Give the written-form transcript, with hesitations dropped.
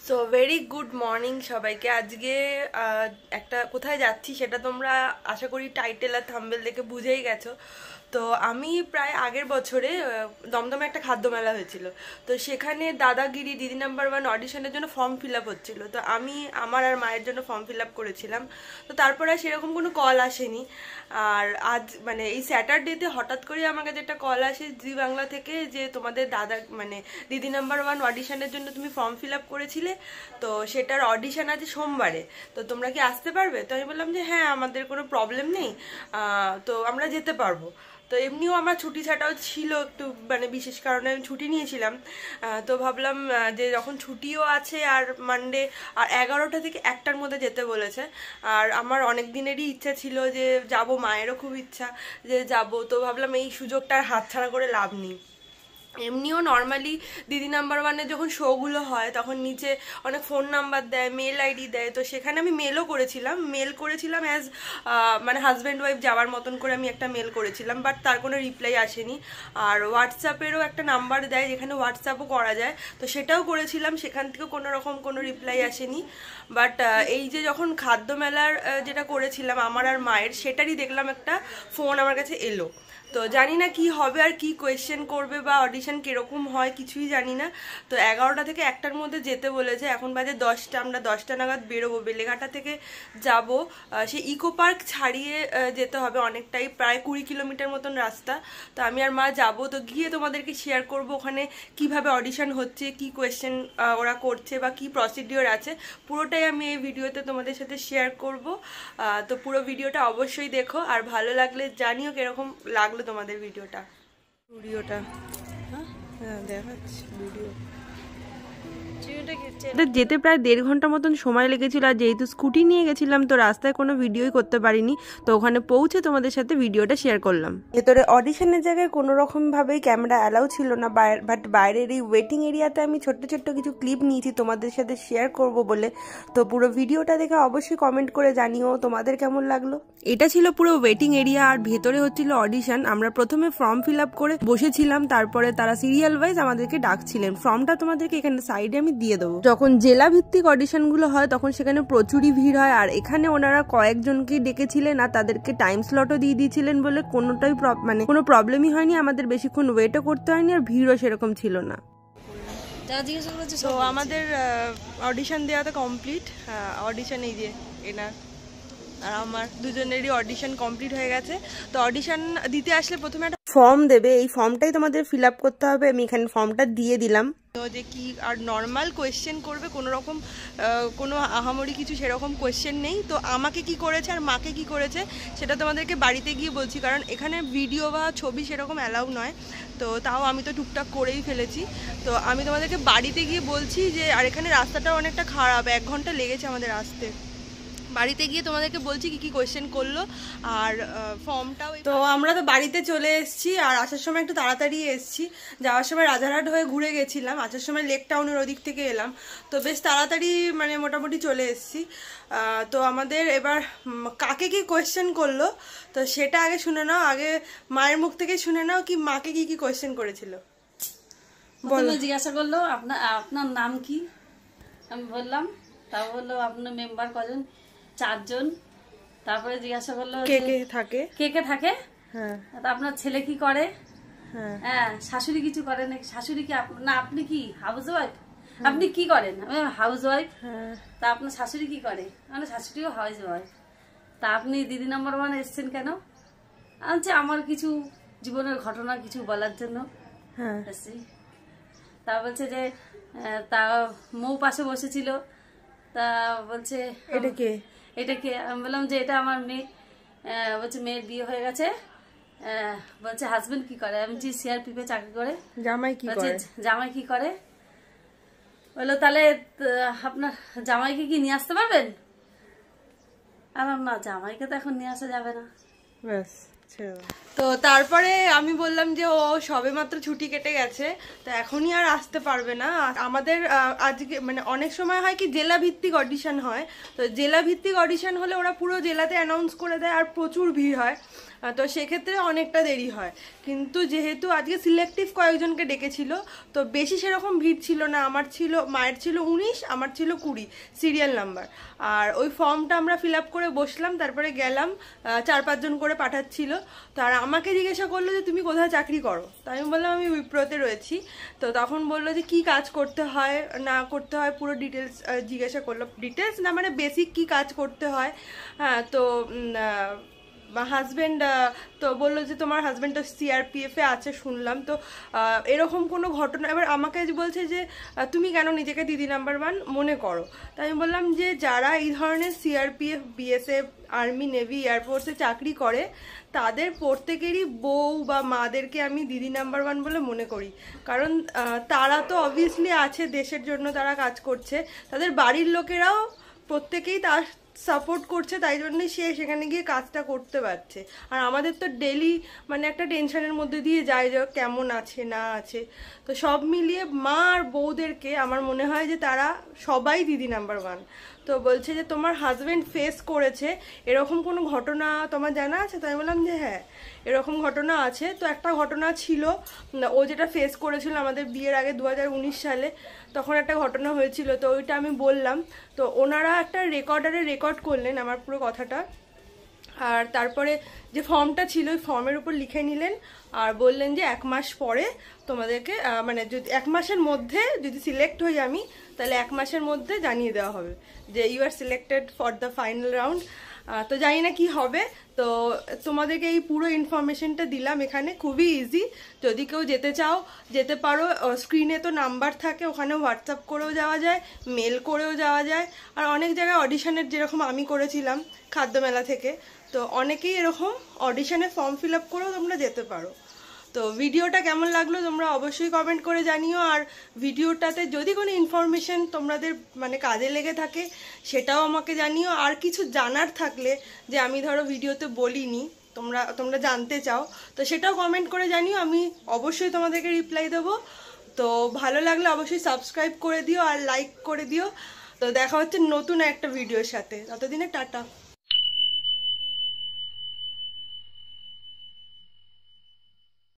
So very good morning সবাইকে। আজকে একটা কোথায় যাচ্ছি সেটা তোমরা আশা করি টাইটেল আর থাম্বনেল দেখে বুঝেই গেছো। তো আমি প্রায় আগের বছরে দমদমে একটা খাদ্য মেলা হয়েছিল, তো সেখানে দাদাগিরি দিদি নাম্বার 1 অডিশনের জন্য ফর্ম ফিল আপ হচ্ছিল। তো আমি আমার আর মায়ের জন্য ফর্ম ফিল আপ করেছিলাম। তো তারপরে আর সেরকম কোনো কল আসেনি। আর আজ মানে এই স্যাটারডেতে হঠাৎ করে আমার কাছে একটা কল আসে জি বাংলা থেকে, যে তোমাদের দাদা মানে দিদি নাম্বার 1 অডিশনের জন্য তুমি ফর্ম ফিল আপ করেছিলে, তো সেটার অডিশন আছে সোমবারে, তো তোমরা কি আসতে পারবে? তো আমি বললাম যে হ্যাঁ, আমাদের কোনো প্রবলেম নেই, তো আমরা যেতে পারবো। তো এমনিও আমার ছুটি ছাটাও ছিল, একটু মানে বিশেষ কারণে আমি ছুটি নিয়েছিলাম। তো ভাবলাম যে যখন ছুটিও আছে আর মানডে, আর 11টা থেকে 1টার মধ্যে যেতে বলেছে। আর আমার অনেক দিনেরই ইচ্ছা ছিল যে যাব, মায়েরও খুব ইচ্ছা যে যাব। তো ভাবলাম এই সুযোগটা আর হাতছাড়া করে লাভ নেই। এমনিও নর্মালি দিদি নাম্বার 1 যখন শোগুলো হয় তখন নিচে অনেক ফোন নাম্বার দেয়, মেল আইডি দেয়। তো সেখানে আমি মেল করেছিলাম অ্যাজ মানে হাজব্যান্ড ওয়াইফ যাওয়ার মতন করে আমি একটা মেল করেছিলাম, বাট তার কোনো রিপ্লাই আসেনি। আর হোয়াটসঅ্যাপেরও একটা নাম্বার দেয় যেখানে হোয়াটসঅ্যাপও করা যায়, তো সেটাও করেছিলাম, সেখান থেকেও কোনো রকম কোনো রিপ্লাই আসেনি। বাট এই যে যখন খাদ্য মেলার যেটা করেছিলাম আমার আর মায়ের, সেটারই দেখলাম একটা ফোন আমার কাছে এলো। তো জানি না কি হবে আর কি কোয়েশ্চেন করবে বা অডিশন কিরকম হয় কিছুই জানি না। তো 11টা থেকে 1টার মধ্যে যেতে বলেছে। এখন বাজে 10টা, আমরা 10টা নাগাদ বেরোবো। বেলেঘাটা থেকে যাব, সে ইকো পার্ক ছাড়িয়ে যেতে হবে অনেকটাই, প্রায় 20 কিলোমিটার মতন রাস্তা। তো আমি আর মা যাব, তো গিয়ে তোমাদেরকে শেয়ার করব ওখানে কিভাবে অডিশন হচ্ছে, কি কোয়েশ্চেন ওরা করছে বা কি প্রসিডিওর আছে, পুরোটাই আমি এই ভিডিওতে তোমাদের সাথে শেয়ার করব। তো পুরো ভিডিওটা অবশ্যই দেখো, আর ভালো লাগলে জানিও কিরকম লাগলো তোমাদের ভিডিওটা। হ্যাঁ দেখাচ্ছি ভিডিও। যেতে প্রায় 1.5 ঘন্টা মতন সময় লেগেছিল, আর যেহেতু স্কুটি নিয়ে গেছিলাম তো রাস্তায় কোনো ভিডিওই করতে পারিনি। তো ওখানে পৌঁছে তোমাদের সাথে ভিডিওটা শেয়ার করলাম। ভেতরে অডিশনের জায়গায় কোনো রকম ভাবেই ক্যামেরা অ্যালাউ ছিল না, বাট বাইরের এই ওয়েটিং এরিয়াতে আমি ছোট্ট ছোট্ট কিছু ক্লিপ নিয়েছি তোমাদের সাথে শেয়ার করব বলে। তো পুরো ভিডিওটা দেখে অবশ্যই কমেন্ট করে জানিও তোমাদের কেমন লাগলো। এটা ছিল পুরো ওয়েটিং এরিয়া, আর ভেতরে হচ্ছিল অডিশন। আমরা প্রথমে ফর্ম ফিল আপ করে বসেছিলাম, তারপরে তারা সিরিয়াল ওয়াইজ আমাদেরকে ডাকছিলেন। ফর্মটা তোমাদেরকে এখানে সাইডে আমি দিয়ে দেবো। যখন জেলা ভিত্তিক অডিশন গুলো হয় তখন সেখানে প্রচুরই ভিড় হয়, আর এখানে ওনারা কয়েকজনকেই ডেকেছিলেন আর তাদেরকে টাইম স্লটও দিয়ে দিয়েছিলেন বলে কোনোটাই মানে কোনো প্রবলেমই হয়নি, আমাদের বেশিক্ষণ ওয়েটও করতে হয়নি, আর ভিড়ও সেরকম ছিল না। তো আমাদের অডিশন দেওয়া তো কমপ্লিট। অডিশন এই যে এনার আর আমার দুজনেরই অডিশন কমপ্লিট হয়ে গেছে। তো অডিশন দিতে আসলে প্রথমে একটা ফর্ম দেবে, এই ফর্মটাই তোমাদের ফিল আপ করতে হবে। আমি এখানে ফর্মটা দিয়ে দিলাম। তো যে কি আর নর্মাল কোয়েশ্চেন করবে, কোনো রকম কোনো আহামরি কিছু সেরকম কোয়েশ্চেন নেই। তো আমাকে কি করেছে আর মাকে কি করেছে সেটা তোমাদেরকে বাড়িতে গিয়ে বলছি, কারণ এখানে ভিডিও বা ছবি সেরকম অ্যালাউ নয়। তো তাও আমি তো টুকটাক করেই ফেলেছি। তো আমি তোমাদেরকে বাড়িতে গিয়ে বলছি যে, আর এখানে রাস্তাটাও অনেকটা খারাপ, 1 ঘন্টা লেগেছে আমাদের আসতে। বাড়িতে গিয়ে তোমাদেরকে বলছি কি কি কোয়েশ্চেন করলো আর ফর্মটাও। তো আমরা তো বাড়িতে চলে এসেছি, আর আসার সময় একটু তাড়াতাড়ি এসেছি। যাওয়ার সময় রাজারহাট হয়ে ঘুরে গেছিলাম, আসার সময় লেক টাউনের ওদিক থেকে এলাম। তো বেশ তাড়াতাড়ি মানে মোটামুটি চলে এসেছি। তো আমাদের এবার কাকে কি কোয়েশ্চেন করলো তো সেটা আগে শুনে নাও, আগে মায়ের মুখ থেকে শুনে নাও কি মাকে কি কি কোয়েশ্চেন করেছিল। বলো, জিজ্ঞাসা করলো আপনার নাম কি, আমি বললাম। তা বললো আপনার মেম্বার কজন, 4 জন। তারপরে জিজ্ঞাসা করলো কে কে থাকে, হ্যাঁ আপনার ছেলে কি করে, হ্যাঁ শাশুড়ি কিছু করে নাকি, শাশুড়ি কি না আপনি কি হাউস ওয়াইফ, আপনি কি করেন, আমি হাউস ওয়াইফ। তা আপনার শাশুড়ি কি করে, মানে শাশুড়িও হাউস ওয়াইফ। তা আপনি দিদি নাম্বার 1 এসছেন কেন, আনছে আমার কিছু জীবনের ঘটনা কিছু বলার জন্য এসছি। তা বলছে যে তা মৌ পাশে বসেছিল, তা বলছে এটা কে, আমি বললাম যে এটা আমার মেয়ে। বলছে মেয়ের বিয়ে হয়ে গেছে। বলছে হাজবেন্ড কি করে, আমি যে সিআরপিএফে চাকরি করে। জামাই কি করে, বললো তাহলে আপনার জামাইকে কি নিয়ে আসতে পারবেন। আমার না, জামাইকে তো এখন নিয়ে আসা যাবে না। তো তারপরে আমি বললাম যে ও সবে মাত্র ছুটি কেটে গেছে, তো এখনই আর আসতে পারবে না। আমাদের আজকে মানে অনেক সময় হয় কি জেলা ভিত্তিক অডিশন হয়, তো জেলা ভিত্তিক অডিশন হলে ওরা পুরো জেলাতে অ্যানাউন্স করে দেয় আর প্রচুর ভিড় হয়। তো সেক্ষেত্রে অনেকটা দেরি হয়। কিন্তু যেহেতু আজকে সিলেক্টিভ কয়েকজনকে ডেকেছিল, তো বেশি সেরকম ভিড় ছিল না। মায়ের ছিল 19, আমার ছিল 20 সিরিয়াল নাম্বার। আর ওই ফর্মটা আমরা ফিল আপ করে বসলাম, তারপরে গেলাম, 4-5 জন করে পাঠাচ্ছিল। তো আর আমাকে জিজ্ঞাসা করলো যে তুমি কোথায় চাকরি করো, তো আমি বললাম আমি উইপ্রোতে রয়েছি। তো তখন বললো যে কি কাজ করতে হয় না করতে হয় পুরো ডিটেলস জিজ্ঞাসা করলো। ডিটেলস না মানে বেসিক কি কাজ করতে হয়। হ্যাঁ, তো হাজব্যান্ড তো বললো যে তোমার হাজব্যান্ড তো সিআরপিএফে আছে শুনলাম, তো এরকম কোনো ঘটনা। এবার আমাকে বলছে যে তুমি কেন নিজেকে দিদি নাম্বার 1 মনে করো। তাই আমি বললাম যে যারা এই ধরনের সিআরপিএফ, বিএসএফ, আর্মি, নেভি, এয়ারফোর্সে চাকরি করে তাদের প্রত্যেকেরই বউ বা মাদেরকে আমি দিদি নাম্বার 1 বলে মনে করি। কারণ তারা তো অবভিয়াসলি আছে দেশের জন্য, তারা কাজ করছে, তাদের বাড়ির লোকেরাও প্রত্যেকেই তার সাপোর্ট করছে, তাই জন্যই সে সেখানে গিয়ে কাজটা করতে পারছে। আর আমাদের তো ডেলি মানে একটা টেনশনের মধ্যে দিয়ে যায় যে কেমন আছে না আছে। তো সব মিলিয়ে মা আর বউদেরকে আমার মনে হয় যে তারা সবাই দিদি নাম্বার 1। তো বলছে যে তোমার হাজব্যান্ড ফেস করেছে এরকম কোনো ঘটনা তোমার জানা আছে? তো আমি বললাম যে হ্যাঁ এরকম ঘটনা আছে। তো একটা ঘটনা ছিল, ও যেটা ফেস করেছিল আমাদের বিয়ের আগে 2019 সালে, তখন একটা ঘটনা হয়েছিল। তো ওইটা আমি বললাম, তো ওনারা একটা রেকর্ডারে রেকর্ড করলেন আমার পুরো কথাটা। আর তারপরে যে ফর্মটা ছিল ওই ফর্মের উপর লিখে নিলেন আর বললেন যে 1 মাস পরে তোমাদেরকে মানে যদি 1 মাসের মধ্যে যদি সিলেক্ট হই আমি, তাহলে 1 মাসের মধ্যে জানিয়ে দেওয়া হবে যে you are selected for the final round. তো জানি না কি হবে। তো তোমাদেরকে এই পুরো ইনফরমেশনটা দিলাম এখানে, খুবই ইজি। যদি কেউ যেতে চাও যেতে পারো, স্ক্রিনে তো নাম্বার থাকে, ওখানে হোয়াটসঅ্যাপ করেও যাওয়া যায়, মেল করেও যাওয়া যায়। আর অনেক জায়গায় অডিশনের যেরকম আমি করেছিলাম খাদ্যমেলা থেকে, তো অনেকেই এরকম অডিশনে ফর্ম ফিল আপ করেও তোমরা যেতে পারো। তো ভিডিওটা কেমন লাগলো তোমরা অবশ্যই কমেন্ট করে জানিও। আর ভিডিওটাতে যদি কোনো ইনফরমেশন তোমাদের মানে কাজে লেগে থাকে সেটাও আমাকে জানিও। আর কিছু জানার থাকলে যে আমি ধরো ভিডিওতে বলিনি, তোমরা জানতে চাও, তো সেটাও কমেন্ট করে জানিও, আমি অবশ্যই তোমাদেরকে রিপ্লাই দেবো। তো ভালো লাগলে অবশ্যই সাবস্ক্রাইব করে দিও আর লাইক করে দিও। তো দেখা হচ্ছে নতুন একটা ভিডিওর সাথে, ততদিনে টাটা।